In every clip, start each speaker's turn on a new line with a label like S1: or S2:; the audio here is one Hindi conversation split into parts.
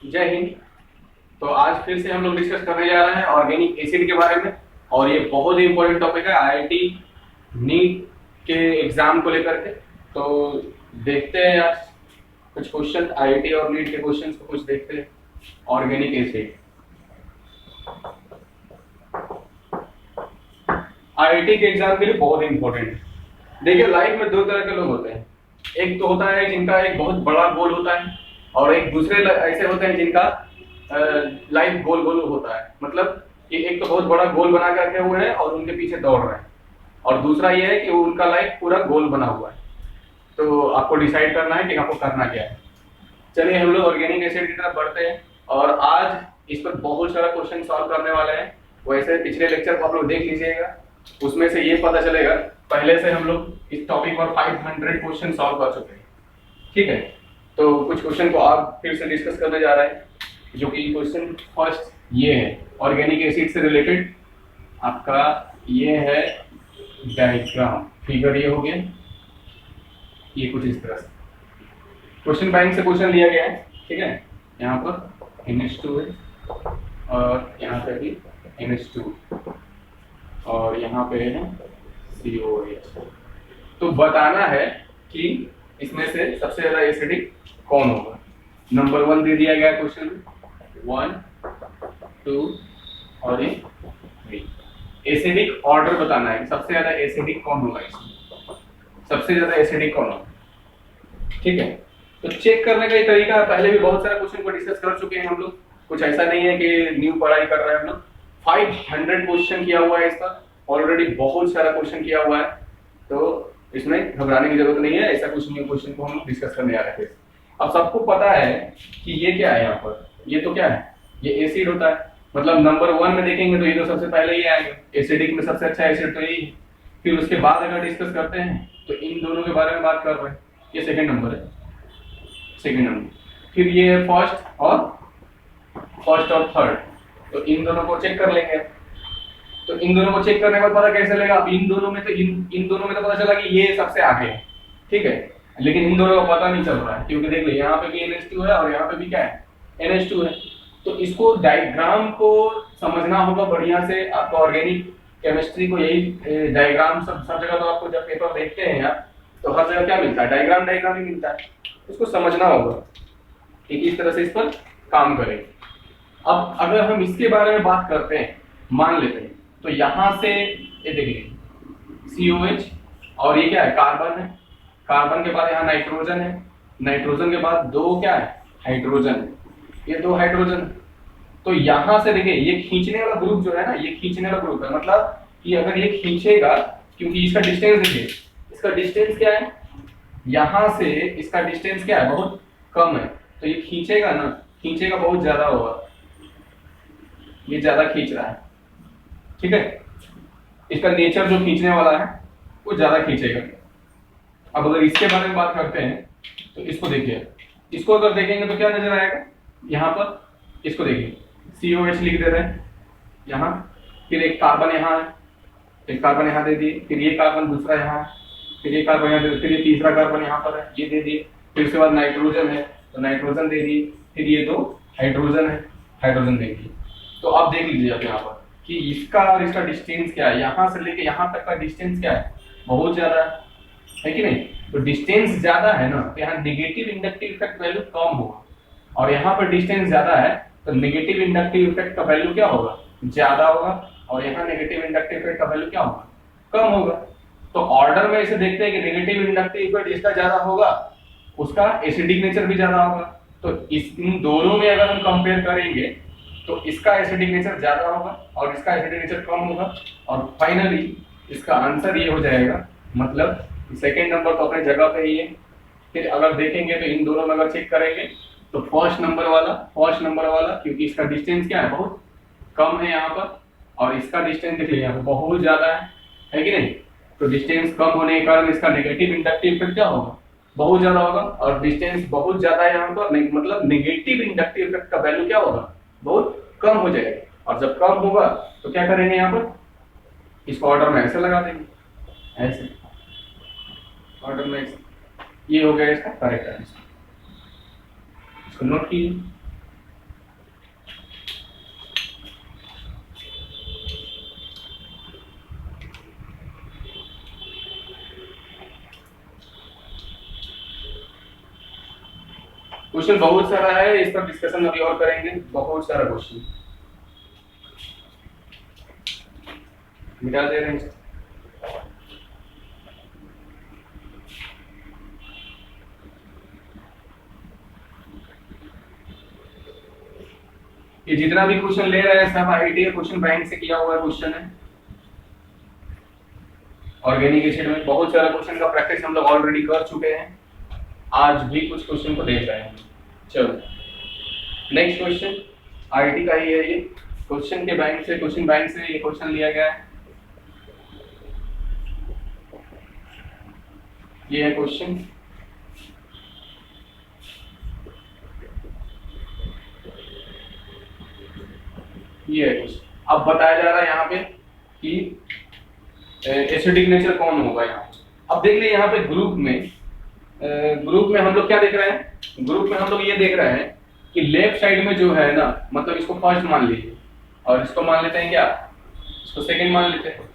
S1: जय हिंद। तो आज फिर से हम लोग डिस्कस करने जा रहे हैं ऑर्गेनिक एसिड के बारे में। और ये बहुत ही इंपॉर्टेंट टॉपिक है आईआईटी नीट के एग्जाम को लेकर के। तो देखते हैं आज कुछ क्वेश्चन आईआईटी और नीट के क्वेश्चन को कुछ देखते हैं। ऑर्गेनिक एसिड आईआईटी के एग्जाम के लिए बहुत ही इंपॉर्टेंट है। देखिए लाइफ में दो तरह के लोग होते हैं। एक तो होता है जिनका एक बहुत बड़ा गोल होता है और एक दूसरे ऐसे होते हैं जिनका लाइफ गोल गोल होता है। मतलब कि एक तो बहुत बड़ा गोल बना के रखे हुए हैं और उनके पीछे दौड़ रहे हैं, और दूसरा ये है कि उनका लाइफ पूरा गोल बना हुआ है। तो आपको डिसाइड करना है कि आपको करना क्या है। चलिए हम लोग ऑर्गेनिक एसिड की तरफ बढ़ते हैं और आज इस पर बहुत सारा क्वेश्चन सॉल्व करने वाले हैं। वैसे पिछले लेक्चर को आप लोग देख लीजिएगा, उसमें से ये पता चलेगा पहले से हम लोग इस टॉपिक पर 500 क्वेश्चन सॉल्व कर चुके हैं। ठीक है, तो कुछ क्वेश्चन को आप फिर से डिस्कस करने जा रहे हैं, जो कि क्वेश्चन फर्स्ट ये है ऑर्गेनिक एसिड से रिलेटेड। आपका ये है डायग्राम, फिगर ये हो गया, ये कुछ इस तरह से क्वेश्चन बैंक से क्वेश्चन लिया गया है। ठीक है, यहाँ पर NH2 है और यहाँ पे भी NH2 और यहाँ पे है COH। तो बताना है कि इसमें से सबसे ज्यादा एसिडिक कौन होगा। नंबर 1 दे दिया गया क्वेश्चन में, 1 2 और ये 3। एसिडिक ऑर्डर बताना है कि सबसे ज्यादा एसिडिक कौन होगा, इसमें सबसे ज्यादा एसिडिक कौन होगा। ठीक है, तो चेक करने का ये तरीका पहले भी बहुत सारे क्वेश्चन को डिस्कस कर चुके हैं हम लोग। कुछ ऐसा नहीं है कि न्यू पढ़ाई कर रहे हैं हम लोग। 500 क्वेश्चन किया हुआ है इसका, ऑलरेडी बहुत सारा क्वेश्चन किया हुआ है। तो इसमें घबराने की जरूरत नहीं है, ऐसा कुछ न्यू क्वेश्चन को हम डिस्कस करने आ रहे थे। अब सबको पता है कि ये क्या है, यहाँ पर ये तो क्या है, ये एसिड होता है। मतलब नंबर 1 में देखेंगे तो ये तो सबसे पहले ही आएगा, एसिडिक में सबसे अच्छा एसिड तो यही है। फिर उसके बाद अगर डिस्कस करते हैं तो इन दोनों के बारे में बात कर रहे हैं, ये सेकंड नंबर है, सेकंड नंबर। फिर ये है फर्स्ट और थर्ड, तो इन दोनों को चेक कर लेंगे। तो इन दोनों को चेक करने के बाद पता कैसे चलेगा, अब इन दोनों में तो पता चला कि ये सबसे आगे है। ठीक है, लेकिन इन दोनों का पता नहीं चल रहा है, क्योंकि देख लो यहाँ पे भी NH2 है और यहाँ पे भी क्या है, NH2 है। तो इसको डायग्राम को समझना होगा बढ़िया से। आपको ऑर्गेनिक केमिस्ट्री को यही डायग्राम सब जगह, तो आपको जब पेपर देखते हैं यार तो हर जगह क्या मिलता है, डायग्राम ही मिलता है। उसको समझना होगा कि किस तरह से इस पर काम करें। अब अगर हम इसके बारे में बात करते हैं, मान लेते हैं तो यहाँ से ये देखिए COH और ये क्या है, कार्बन है। कार्बन के बाद यहाँ नाइट्रोजन है, नाइट्रोजन के बाद दो क्या है, हाइड्रोजन है। ये दो हाइड्रोजन। तो यहाँ से देखिए ये खींचने वाला ग्रुप जो है ना, ये खींचने वाला ग्रुप है। मतलब कि अगर ये खींचेगा, क्योंकि इसका डिस्टेंस देखिए, इसका डिस्टेंस क्या है, यहाँ से इसका डिस्टेंस क्या है, बहुत कम है। तो ये खींचेगा ना, खींचेगा बहुत ज्यादा होगा, ये ज्यादा खींच रहा है। ठीक है, इसका नेचर जो खींचने वाला है वो ज्यादा खींचेगा। अब अगर इसके बारे में बात करते हैं तो इसको देखिए, इसको अगर देखेंगे तो क्या नजर आएगा, यहाँ पर इसको देखिए COH लिख दे रहे हैं यहाँ, फिर एक कार्बन यहाँ है, एक कार्बन यहाँ दे दिए, फिर ये कार्बन दूसरा यहाँ है, फिर ये कार्बन यहाँ दे दिए, फिर ये तीसरा कार्बन यहाँ पर है, ये दे दिए। फिर उसके बाद नाइट्रोजन है तो नाइट्रोजन दे दिए, फिर ये दो हाइड्रोजन है, हाइड्रोजन दे दिए। तो आप देख लीजिए अब यहाँ पर कि इसका और इसका डिस्टेंस क्या है, यहाँ से लेके यहाँ तक का डिस्टेंस क्या है, बहुत ज्यादा है कि नहीं। तो डिस्टेंस ज्यादा है ना, तो यहाँ नेगेटिव इंडक्टिव इफेक्ट वैल्यू कम होगा, और यहाँ पर डिस्टेंस ज्यादा है तो नेगेटिव इंडक्टिव इफेक्ट का वैल्यू क्या होगा, ज्यादा होगा। और यहाँ नेगेटिव इंडक्टिव इफेक्ट का वैल्यू क्या होगा, कम होगा। तो ऑर्डर में इसे देखते हैं कि नेगेटिव इंडक्टिव इफेक्ट जिसका ज्यादा होगा उसका एसिडिक नेचर भी ज्यादा होगा। तो इन दोनों में अगर हम कंपेयर करेंगे तो इसका एसिडिक नेचर ज्यादा होगा और इसका एसिडिक नेचर कम होगा। और फाइनली इसका आंसर ये हो जाएगा, मतलब सेकेंड नंबर तो अपने जगह पे ही है। फिर अगर देखेंगे तो इन दोनों में अगर चेक करेंगे तो फर्स्ट नंबर वाला क्योंकि इसका डिस्टेंस क्या है, बहुत कम है यहाँ पर, और इसका डिस्टेंस देखिए यहाँ पे बहुत ज्यादा है कि नहीं। तो डिस्टेंस कम होने के कारण इसका नेगेटिव इंडक्टिव इफेक्ट क्या होगा, बहुत ज्यादा होगा। और डिस्टेंस बहुत ज्यादा है यहाँ पर, मतलब नेगेटिव इंडक्टिव इफेक्ट का वैल्यू क्या होगा, बहुत कम हो जाएगा। और जब कम होगा तो क्या करेंगे, यहाँ पर इसको ऑर्डर में ऐसे लगा देंगे, ऐसे ऑर्डर में ऐसे। ये हो गया इसका करेक्ट आंसर, इसको नोट कीजिए। क्वेश्चन बहुत सारा है, इस पर डिस्कशन अभी और करेंगे, बहुत सारा क्वेश्चन मिटा दे रहे हैं। ये जितना भी क्वेश्चन ले रहे हैं सब आईटी क्वेश्चन बैंक से किया हुआ क्वेश्चन है। ऑर्गेनिक एसिड में बहुत सारा क्वेश्चन का प्रैक्टिस हम लोग ऑलरेडी कर चुके हैं, आज भी कुछ क्वेश्चन को देख रहे हैं। चलो नेक्स्ट क्वेश्चन आईटी का ही है, ये क्वेश्चन के बैंक से, क्वेश्चन बैंक से ये क्वेश्चन लिया गया है। ये है क्वेश्चन, ये है क्वेश्चन। अब बताया जा रहा है यहाँ पे कि एसिडिक नेचर कौन होगा यहाँ। अब देख लिए यहाँ पे ग्रुप में हम लोग क्या देख रहे हैं, ग्रुप में हम लोग ये देख रहे हैं कि लेफ्ट साइड में जो है ना, मतलब इसको फर्स्ट मान लीजिए और इसको मान लेते हैं क्या, इसको सेकंड मान लेते हैं,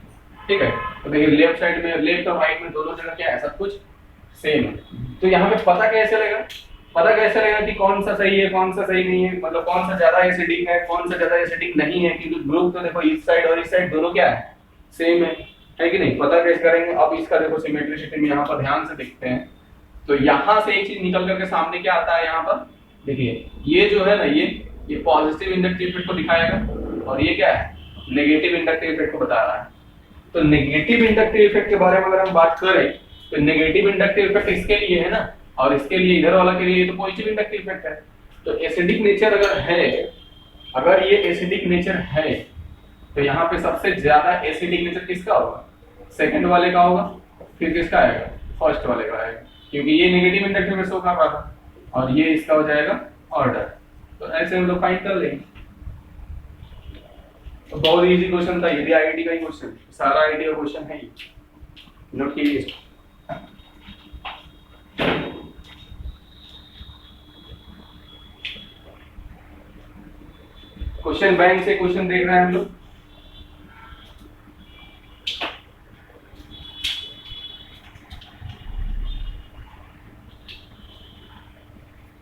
S1: ठीक है। तो देखिए लेफ्ट साइड में, लेफ्ट और राइट में दोनों जगह क्या है, सब कुछ सेम है। तो यहाँ पे पता कैसे लगेगा कि कौन सा सही है कौन सा सही नहीं है, मतलब कौन सा ज्यादा एसिडिक है कौन सा ज्यादा एसिडिक नहीं है, क्योंकि ग्रुप तो देखो इस साइड और इस साइड दोनों क्या है, सेम है कि नहीं। पता कैसे करेंगे, अब इसका देखो सिमेट्रिसिटी में यहाँ पर ध्यान से देखते हैं तो यहाँ से एक चीज निकल करके सामने क्या आता है, यहाँ पर देखिए ये जो है ना, ये पॉजिटिव इंडक्टिव इफेक्ट को दिखाएगा और ये क्या है, नेगेटिव इंडक्टिव इफेक्ट को बता रहा है। तो नेगेटिव इंडक्टिव इफेक्ट के बारे में अगर हम बात करें तो नेगेटिव इंडक्टिव इफेक्ट इसके लिए है ना, और इसके लिए इधर वाला के लिए तो पॉजिटिव इंडक्टिव इफेक्ट है। तो एसिडिक नेचर अगर है, अगर ये एसिडिक नेचर है तो यहाँ पे सबसे ज्यादा एसिडिक नेचर किसका होगा, सेकंड वाले का होगा, फिर किसका आएगा, फर्स्ट वाले का आएगा, क्योंकि ये नेगेटिव इंडक्टिव में शो कर रहा था और ये इसका हो जाएगा ऑर्डर। तो ऐसे हम लोग फाइंड कर लेंगे। तो बहुत इजी क्वेश्चन था, ये भी आईआईटी का ही क्वेश्चन, सारा आईआईटी का क्वेश्चन है, नोट कीजिए। क्वेश्चन बैंक से क्वेश्चन देख रहे हैं हम लोग।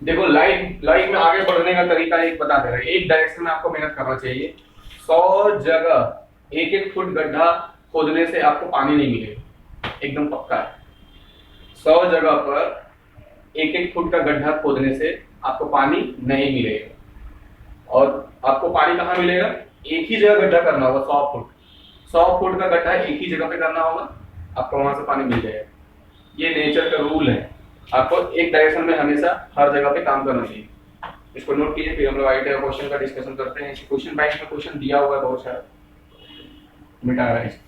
S1: देखो लाइफ में आगे बढ़ने का तरीका एक बता दे रहे हैं, एक डायरेक्शन में आपको मेहनत करना चाहिए। 100 जगह 1-1 फुट गड्ढा खोदने से आपको पानी नहीं मिलेगा, एकदम पक्का है। 100 जगह पर 1-1 फुट का गड्ढा खोदने से आपको पानी नहीं मिलेगा। और आपको पानी कहाँ मिलेगा, एक ही जगह गड्ढा करना होगा, 100 फुट का गड्ढा एक ही जगह पे करना होगा, आपको वहां से पानी मिल जाएगा। ये नेचर का रूल है, आपको एक डायरेक्शन में हमेशा हर जगह पे काम करना चाहिए। इसको नोट कीजिए, फिर हम लोग आईटी का क्वेश्चन का डिस्कशन करते हैं। क्वेश्चन बैंक में क्वेश्चन दिया हुआ है बहुत सारा, मिटा रहा है।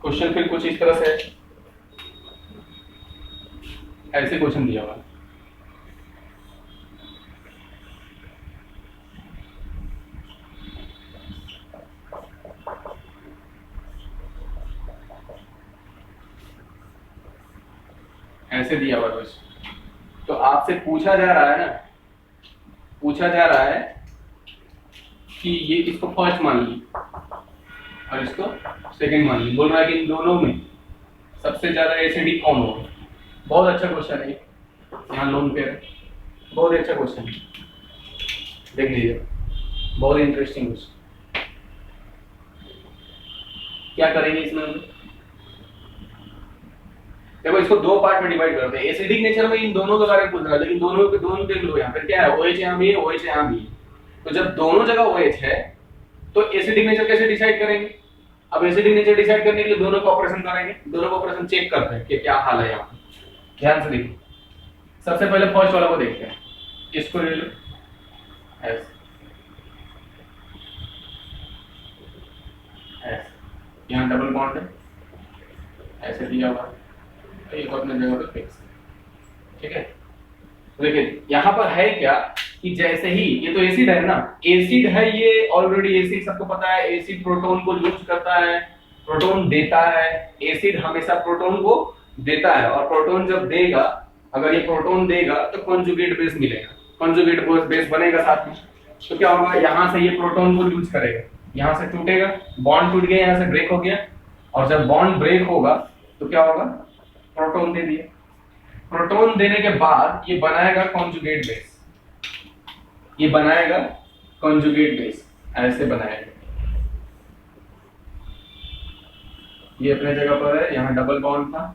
S1: क्वेश्चन फिर कुछ इस तरह से ऐसे क्वेश्चन दिया हुआ है। ऐसे दिया हुआ क्वेश्चन, तो आपसे पूछा जा रहा है ना, पूछा जा रहा है कि ये इसको फर्स्ट मान ली और इसको सेकंड मान ली, बोल रहा है कि इन दोनों में सबसे ज्यादा एसिडिक कौन होगा। बहुत अच्छा क्वेश्चन है, यहाँ लोन पे है, बहुत अच्छा क्वेश्चन है, देख लीजिए, बहुत इंटरेस्टिंग क्वेश्चन। क्या करेंगे इसमें हम, देखो इसको दो पार्ट में डिवाइड करते हैं। एसिडिक नेचर में इन दोनों के बारे में पूछ रहा है, लेकिन दोनों देख लो, यहाँ पे क्या है, OH यहाँ भी है, OH यहाँ भी है। तो जब दोनों जगह OH है तो एसिडिक नेचर कैसे डिसाइड करेंगे। अब एसिडिक नेचर डिसाइड करने के लिए दोनों का ऑपरेशन करेंगे, दोनों का ऑपरेशन चेक करते हैं कि क्या हाल है यहाँ पे। ध्यान से देखिए, सबसे पहले फर्स्ट वाला को देखते हैं, इसको ले लो ऐसे, यहाँ डबल बॉन्ड है, ऐसे दिया हुआ है, एक अपने जगह पे फिक्स, ठीक है। तो देखिए यहाँ पर है क्या कि जैसे ही ये तो एसिड है ना, एसिड है ये ऑलरेडी, एसिड सबको पता है, एसिड प्रोटॉन को लूज करता है, प्रोटॉन देता है, एसिड हमेशा प्रोटॉन को देता है, और प्रोटॉन जब देगा, अगर ये प्रोटॉन देगा तो कॉन्जुगेट बेस मिलेगा, कॉन्जुगेट बेस बनेगा साथ में, तो क्या होगा, यहाँ से ये प्रोटॉन को लूज करेगा, यहाँ से टूटेगा, बॉन्ड टूट गया, यहाँ से ब्रेक हो गया, और जब बॉन्ड ब्रेक होगा तो क्या होगा, प्रोटॉन दे दिया। प्रोटॉन देने के बाद ये बनाएगा कॉन्जुगेट बेस, ये बनाएगा कॉन्जुगेट बेस, ऐसे बनाएगा। ये अपने जगह पर है, यहाँ डबल बॉन्ड था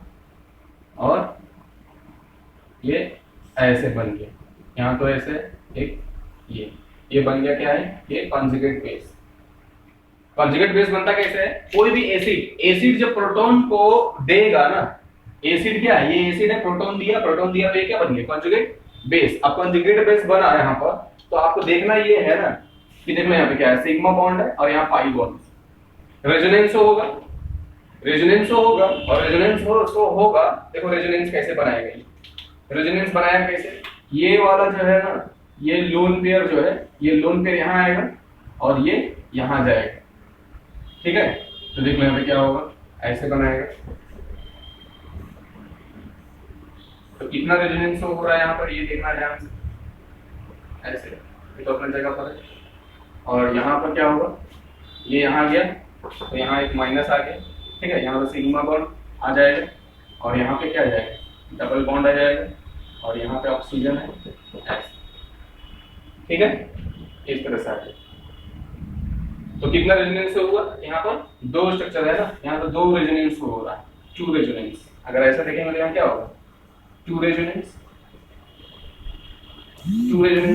S1: और ये ऐसे बन गया, यहाँ तो ऐसे एक ये बन गया, क्या है ये, कॉन्जुगेट बेस। कॉन्जुगेट बेस बनता कैसे है, कोई भी एसिड जब प्रोटॉन को देगा ना, एसिड क्या है, ये एसिड है, प्रोटॉन दिया तो ये क्या बन गया, कॉन्जुगेट बेस। अब कॉन्जुगेट बेस बना यहाँ पर, तो आपको देखना ये है ना कि देखो यहाँ पे क्या है, सिग्मा बॉन्ड है और यहाँ पाई बॉन्ड, रेजोनेंस होगा, और रेजोनेंस होगा। देखो रेजोनेंस कैसे बनाएगा, ये रेजोनेंस बनाया कैसे, ये वाला जो है ना, ये लोन पेयर जो है, ये लोन पेयर यहाँ आएगा और ये यहाँ जाएगा, ठीक है। तो देख लो यहाँ पे क्या होगा, ऐसे बनाएगा, तो कितना रेजोनेंस हो रहा है यहाँ पर, ये देखना ध्यान से, ऐसे, ये तो अपनी जगह पर है। और यहाँ पर क्या होगा, ये यहाँ गया तो यहाँ एक माइनस आ गया, ठीक है, यहाँ पर सिग्मा बॉन्ड आ जाएगा और यहाँ पे क्या आ जाएगा, डबल बॉन्ड आ जाएगा और यहाँ पे ऑक्सीजन है, ऐसे, ठीक है, इस तरह से आ जाएगा। तो कितना रेजोनेंस हुआ, यहाँ पर दो स्ट्रक्चर है ना, यहाँ पर दो रेजोनेंस हो रहा है, टू रेजोनेंस। अगर ऐसा देखेंगे तो यहाँ क्या होगा, टू रेजोनेंस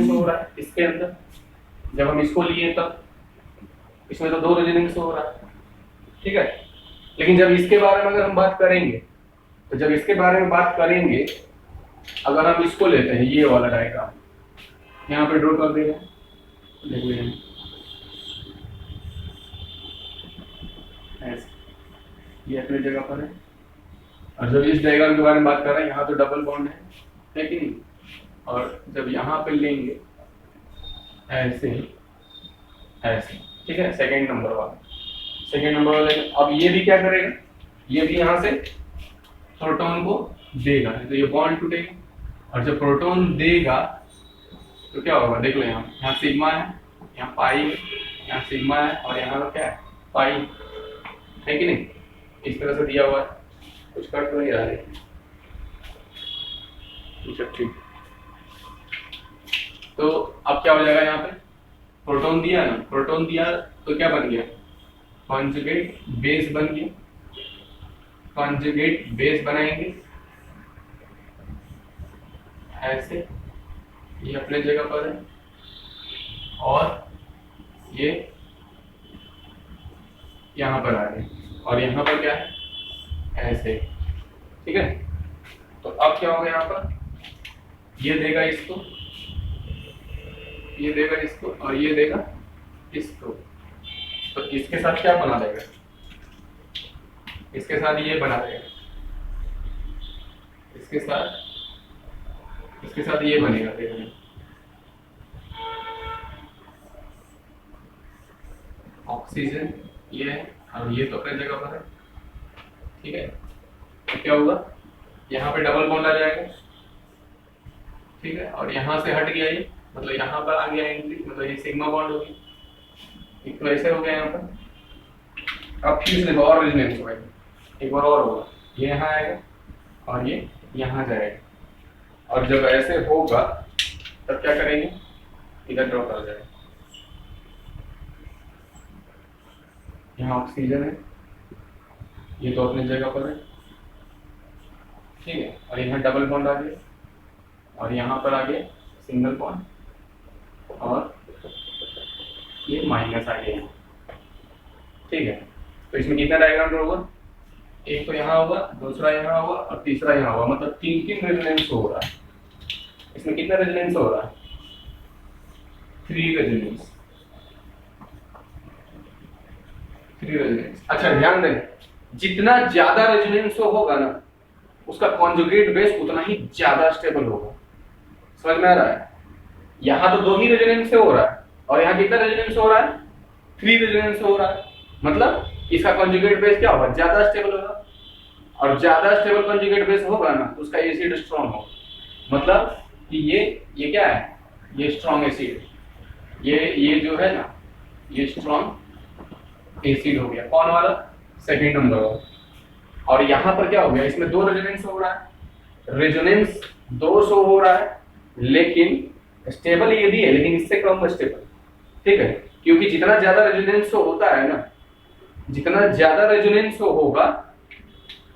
S1: हो रहा है इसके अंदर। जब हम इसको लिए तब इसमें तो दो रेजोनेंस हो रहा है, ठीक है। लेकिन जब इसके बारे में अगर हम बात करेंगे, तो जब इसके बारे में बात करेंगे, अगर हम इसको लेते हैं, ये वाला डायग्राम यहाँ पे ड्रॉ कर देंगे, देख लेंगे ये अपनी जगह पर है। और जब इस डायग्राम के बारे में बात कर रहे हैं, यहाँ तो डबल बॉन्ड है कि नहीं, और जब यहाँ पे लेंगे ऐसे ऐसे, ठीक है, सेकंड नंबर वाला, अब ये भी क्या करेगा, ये भी यहाँ से प्रोटॉन को देगा, तो ये बॉन्ड टूटेगा, और जब प्रोटॉन देगा तो क्या होगा, देख लो यहाँ सिग्मा है, यहाँ पाई है, यहाँ सिग्मा है और यहाँ तो क्या है, पाई है कि नहीं, इस तरह से दिया हुआ है, कुछ कट तो नहीं रहा है, ठीक। तो अब क्या हो जाएगा, यहाँ पे प्रोटॉन दिया ना, प्रोटॉन दिया तो क्या बन गया, कॉन्जुगेट बेस बन गया, कॉन्जुगेट बेस बनाएंगे ऐसे, ये अपने जगह पर है, और ये यहाँ पर आ गए, और यहाँ पर क्या है, ऐसे, ठीक है। तो अब क्या होगा, यहाँ पर ये देगा इसको, ये देगा इसको, और ये देगा इसको, तो इसके साथ क्या बना देगा, इसके साथ ये बना देगा, इसके साथ ये बनेगा, देखिए ऑक्सीजन ये है, और ये तो अपनी जगह पर है, ठीक है। तो क्या होगा, यहाँ पे डबल बॉन्ड आ जाएगा, ठीक है, और यहाँ से हट गया ये, मतलब यहाँ पर आ गया एंट्री, मतलब ये सिग्मा बॉन्ड हो गया, एक तो ऐसे हो गया यहाँ पर। अब फिर से और रेजोनेंस होगा, एक बार और होगा, ये यहाँ आएगा और ये यहाँ जाएगा, और जब ऐसे होगा तब क्या करेंगे, इधर ड्रॉ कर जाएगा, यहाँ ऑक्सीजन है, ये तो अपनी जगह पर है, ठीक है, और यहाँ डबल बॉन्ड आ गया, और यहाँ पर आ गया सिंगल बॉन्ड, और ये माइनस आ गया, ठीक है। तो इसमें कितना डायग्राम ड्रॉ होगा, एक तो यहाँ होगा, दूसरा यहाँ होगा और तीसरा यहाँ होगा, मतलब तीन रेजोनेंस हो रहा है। इसमें कितना रेजोनेंस हो रहा है, 3 रेजोनेंस। अच्छा ध्यान दें, जितना ज्यादा रेजोनेंस होगा ना, उसका कॉन्जुगेट बेस उतना ही ज्यादा स्टेबल होगा। समझ में आ रहा है, यहाँ तो 2 ही रेजोनेंस से हो रहा है, और यहाँ कितना रेजोनेंस हो रहा है, 3 रेजोनेंस हो रहा है, मतलब इसका कॉन्जुगेट बेस क्या होगा, ज्यादा स्टेबल होगा, और ज्यादा स्टेबल कॉन्जुगेट बेस होगा ना तो उसका एसिड स्ट्रॉन्ग होगा, मतलब कि ये क्या है, ये स्ट्रॉन्ग एसिड, ये जो है ना, ये स्ट्रॉन्ग एसिड हो गया। कौन वाला? सेकंड नंबर वाला। और यहाँ पर क्या हो गया, इसमें 2 रेजोनेंस हो रहा है, रेजोनेंस 200 हो रहा है, लेकिन स्टेबल ये भी है लेकिन इससे कम स्टेबल। ठीक है, क्योंकि जितना ज्यादा रेजोनेंस होता है ना, जितना ज्यादा रेजोनेंस होगा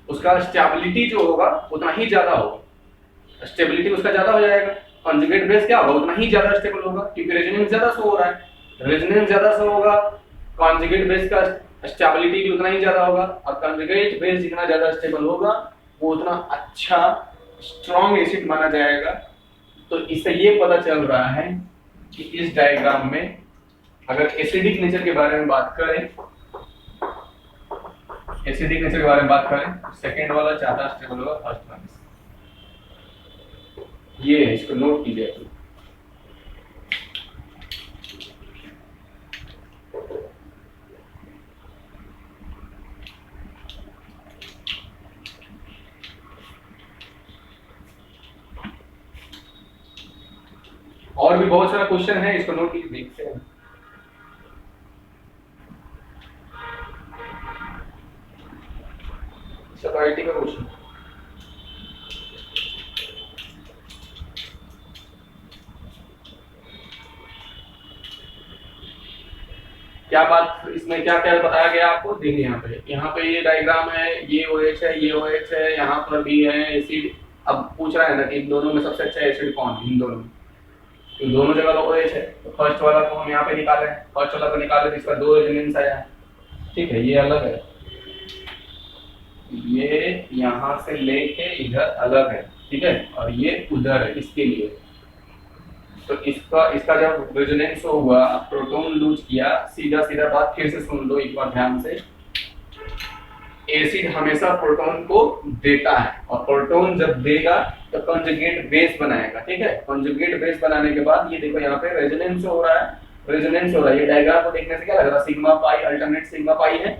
S1: उसका स्टेबिलिटी जो होगा उतना ही ज्यादा होगा, स्टेबिलिटी उसका ज्यादा हो जाएगा। कॉन्जुगेट बेस क्या होगा, उतना ही ज्यादा स्टेबल होगा, क्योंकि रेजोनेंस ज्यादा शो हो रहा है, रेजोनेंस ज्यादा शो होगा, कॉन्जुगेट बेस का स्टेबिलिटी भी उतना ही ज्यादा होगा। और कॉन्जुगेट बेस जितना ज्यादा स्टेबल होगा वो उतना अच्छा स्ट्रॉन्ग एसिड माना जाएगा। तो इससे ये पता चल रहा है कि इस डायग्राम में अगर एसिडिक नेचर के बारे में बात करें, एसिडिक नेचर के बारे में बात करें तो सेकेंड वाला ज्यादा स्टेबल होगा फर्स्ट वाले से। ये है, इसको नोट कीजिए। और भी बहुत सारा क्वेश्चन है, इसको नोट कीजिए, देखते हैं। सोसाइटी का क्वेश्चन, क्या बात इसमें क्या क्या बताया गया आपको, देखिए यहाँ पे ये डायग्राम है, ये OH है, ये OH है, यहाँ पर भी है एसिड। अब पूछ रहा है ना कि इन दोनों में सबसे अच्छा एसिड कौन है, इन दोनों में, तो दोनों जगह तो OH है, तो फर्स्ट वाला को हम यहाँ पे निकाले, फर्स्ट वाला को निकाले तो इसका 2 रेजोनेंस आया है। ठीक है, ये अलग है, ये यहाँ से लेके इधर अलग है, ठीक है, और ये उधर है इसके लिए। तो इसका जब रेजोनेंस हुआ, प्रोटॉन लूज किया, सीधा सीधा बात फिर से सुन लो एक बार ध्यान से। एसिड हमेशा प्रोटॉन को देता है, और प्रोटॉन जब देगा तो कॉन्जुगेट बेस बनाएगा। ठीक है, कॉन्जुगेट बेस बनाने के बाद ये देखो यहाँ पे रेजोनेंस हो रहा है, रेजोनेंस हो रहा है। ये डायग्राम को देखने से क्या लग रहा है, sigma pi alternate sigma pi है,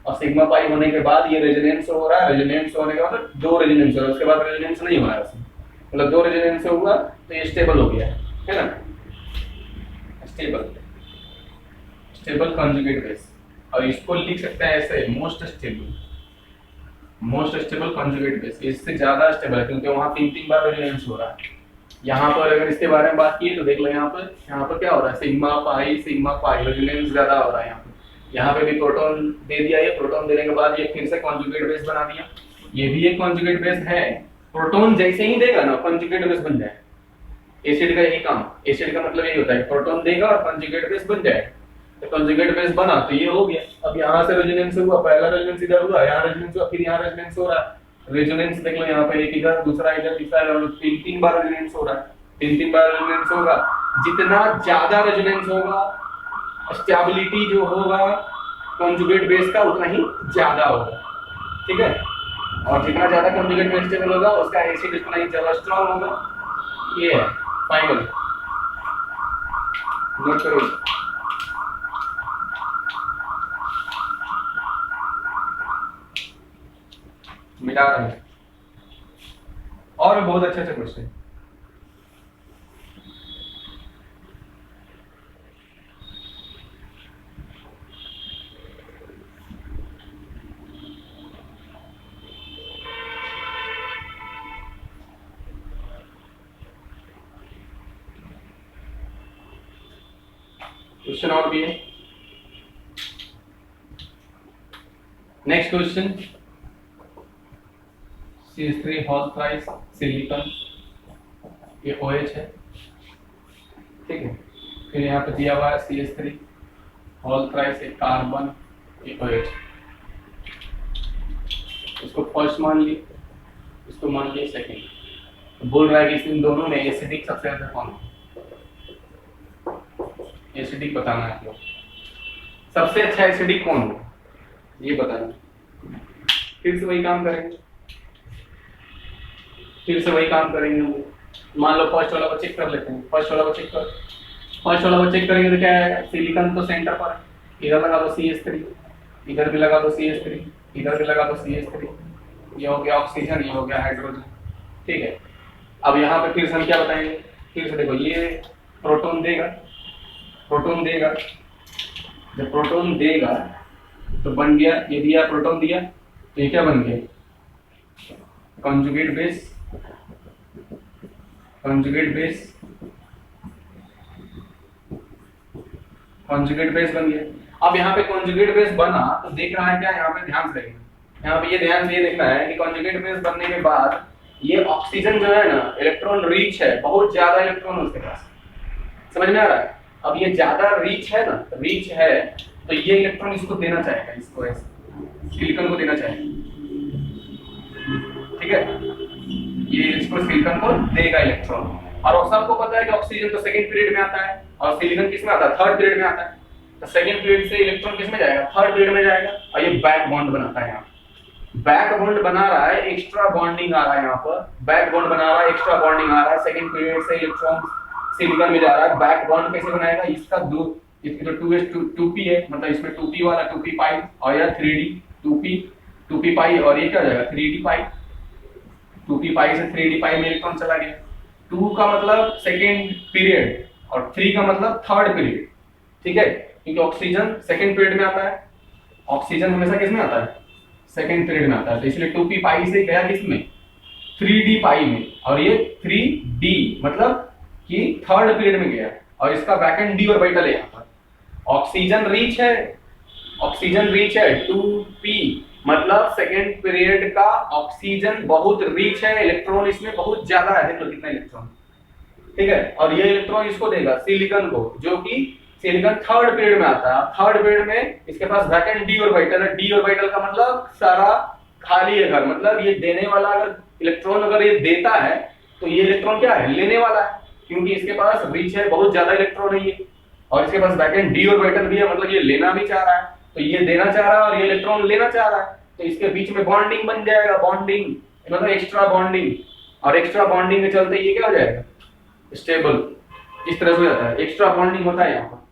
S1: और सिग्मा पाई होने के बाद ये रेजोनेंस हो रहा है, रेजोनेंस होने के बाद 2 रेजोनेंस हो रहा है, उसके बाद रेजोनेंस नहीं हो रहा है, मतलब 2 रेजोनेंस हुआ तो ये स्टेबल हो गया है ना, स्टेबल, स्टेबल कॉन्जुगेट बेस। और इसको लिख सकते हैं ऐसे, most stable, most stable conjugate base. इससे ज्यादा स्टेबल है क्योंकि वहां 3 बार रेजोनेंस हो रहा है। यहाँ पर अगर इसके बारे में बात की तो देख लो, यहाँ पर क्या हो रहा है, सिग्मा पाई रेजोनेंस ज्यादा हो रहा है। यहाँ पे भी प्रोटॉन दे दिया, ये प्रोटॉन देने के बाद ये फिर से कॉन्जुगेट बेस बना दिया, ये भी एक कॉन्जुगेट बेस है। प्रोटॉन जैसे ही देगा ना कॉन्जुगेट बेस बन जाए। एसिड का यही काम, एसिड का मतलब यही होता है, प्रोटॉन देगा और कॉन्जुगेट बेस बन जाए। तो कॉन्जुगेट बेस बना तो ये हो गया। अब यहाँ से रेजोनेंस हुआ, पहला रेजोनेंस इधर हुआ, यहाँ रेजोनेंस हुआ, फिर यहाँ रेजोनेंस हो रहा है। रेजोनेंस देख लो यहाँ पे, एक इधर, दूसरा इधर, तीसरा इधर, 3 बार रेजोनेंस हो रहा है, 3 बार रेजोनेंस होगा। जितना ज्यादा रेजोनेंस होगा, स्टेबिलिटी जो होगा कॉन्जुगेट बेस का उतना ही ज्यादा होगा। ठीक है, और जितना ज्यादा कॉन्जुगेट बेस स्टेबल होगा उसका एसिड उतना ही ज्यादा स्ट्रांग होगा। ये है फाइनल, नोट करो। मिटा रहे हैं, और बहुत अच्छे अच्छे क्वेश्चन। क्वेश्चन और भी है, next question, CH3 whole thrice silicon, ये OH है। ठीक है, फिर यहाँ पे दिया हुआ है CH3 होल थ्राइस एक कार्बन, ये OH। इसको फर्स्ट मान लिए, इसको मान लिए सेकंड। तो बोल रहा है कि इन दोनों में एसिडिक सबसे ज्यादा कौन है, एसिडिक बताना है आपको। सबसे अच्छा एसिडिक कौन हो ये बताना। फिर से वही काम करेंगे, फिर से वही काम करेंगे हम। मान लो फर्स्ट वाला को चेक कर लेते हैं, फर्स्ट वाला को चेक करेंगे तो क्या है, सिलिकॉन तो सेंटर पर है, इधर लगा दो CH3, इधर भी लगा दो CH3, इधर भी लगा दो CH3, ये हो गया ऑक्सीजन, ये हो गया हाइड्रोजन। ठीक है, अब यहाँ पे फिर से हम क्या बताएंगे, फिर से देखो ये प्रोटॉन देगा, जब प्रोटॉन देगा तो बन गया, ये दिया प्रोटॉन दिया, तो ये क्या बन गया, conjugate base, conjugate base, conjugate base बन गया। अब यहाँ पे कॉन्जुगेट बेस बना तो देख रहा है क्या, यहाँ पे ध्यान से देखना, यहाँ पे ये ध्यान से ये देखना है कि कॉन्जुगेट बेस बनने के बाद ये ऑक्सीजन जो है ना, इलेक्ट्रॉन रिच है, बहुत ज्यादा इलेक्ट्रॉन उसके पास, समझ में आ रहा है। अब ये ज्यादा रिच है ना, रिच है, तो ये इलेक्ट्रॉन इसको देना चाहेगा, इसको सिलिकॉन को देना चाहेगा, ठीक है, ये इसको सिलिकॉन को देगा इलेक्ट्रॉन। और सबको पता है कि ऑक्सीजन तो सेकंड पीरियड में आता है और सिलिकॉन किस में आता है, थर्ड पीरियड में आता है। तो सेकंड पीरियड से इलेक्ट्रॉन किस में जाएगा, थर्ड पीरियड में जाएगा, और ये बैक बॉन्ड बनाता है। यहाँ बैक बॉन्ड बना रहा है, एक्स्ट्रा बॉन्डिंग आ रहा है, यहाँ पर बैक बॉन्ड बना रहा है, एक्स्ट्रा बॉन्डिंग आ रहा है, सेकंड पीरियड से इलेक्ट्रॉन सिलिकॉन में जा रहा है। बैक बॉन्ड कैसे बनाएगा, इसका दो, इसकी तो 2s2p है, मतलब इसमें 2p वाला 2p पाई, और यह 3d 2p पाई, और ये क्या हो जाएगा 3d पाई, 2p पाई से 3d पाई में इलेक्ट्रॉन चला गया। 2 का मतलब सेकेंड पीरियड और 3 का मतलब थर्ड पीरियड, ठीक है, क्योंकि ऑक्सीजन सेकेंड पीरियड में आता है, ऑक्सीजन हमेशा किस में आता है, सेकेंड पीरियड में आता है, तो इसलिए 2p पाई से गया किसमें, 3d पाई में, और ये 3d मतलब कि थर्ड पीरियड में गया, और इसका वैकेंट डी ऑर्बिटल है। यहाँ पर ऑक्सीजन रीच है, ऑक्सीजन रीच है 2p, मतलब सेकेंड पीरियड का ऑक्सीजन बहुत रीच है, इलेक्ट्रॉन इसमें बहुत ज्यादा है, देख लो कितना इलेक्ट्रॉन, ठीक है, और ये इलेक्ट्रॉन इसको देगा सिलिकॉन को, जो कि सिलिकॉन थर्ड पीरियड में आता है। थर्ड पीरियड में इसके पास वैकेंट डी ऑर्बिटल है, डी ऑर्बिटल का मतलब सारा खाली है घर, मतलब ये देने वाला अगर इलेक्ट्रॉन अगर ये देता है तो ये इलेक्ट्रॉन क्या है, लेने वाला है, क्योंकि इसके पास रीच है, बहुत ज्यादा इलेक्ट्रॉन है ये, और इसके पास वैकेंट डी ऑर्बिटल भी है, मतलब ये लेना भी चाह रहा है, तो ये देना चाह रहा है और ये इलेक्ट्रॉन लेना चाह रहा है, तो इसके बीच में बॉन्डिंग बन जाएगा, बॉन्डिंग मतलब एक्स्ट्रा बॉन्डिंग, और एक्स्ट्रा बॉन्डिंग के चलते ये क्या हो जाएगा, स्टेबल, इस तरह से हो जाता है, एक्स्ट्रा बॉन्डिंग होता है यहाँ पर।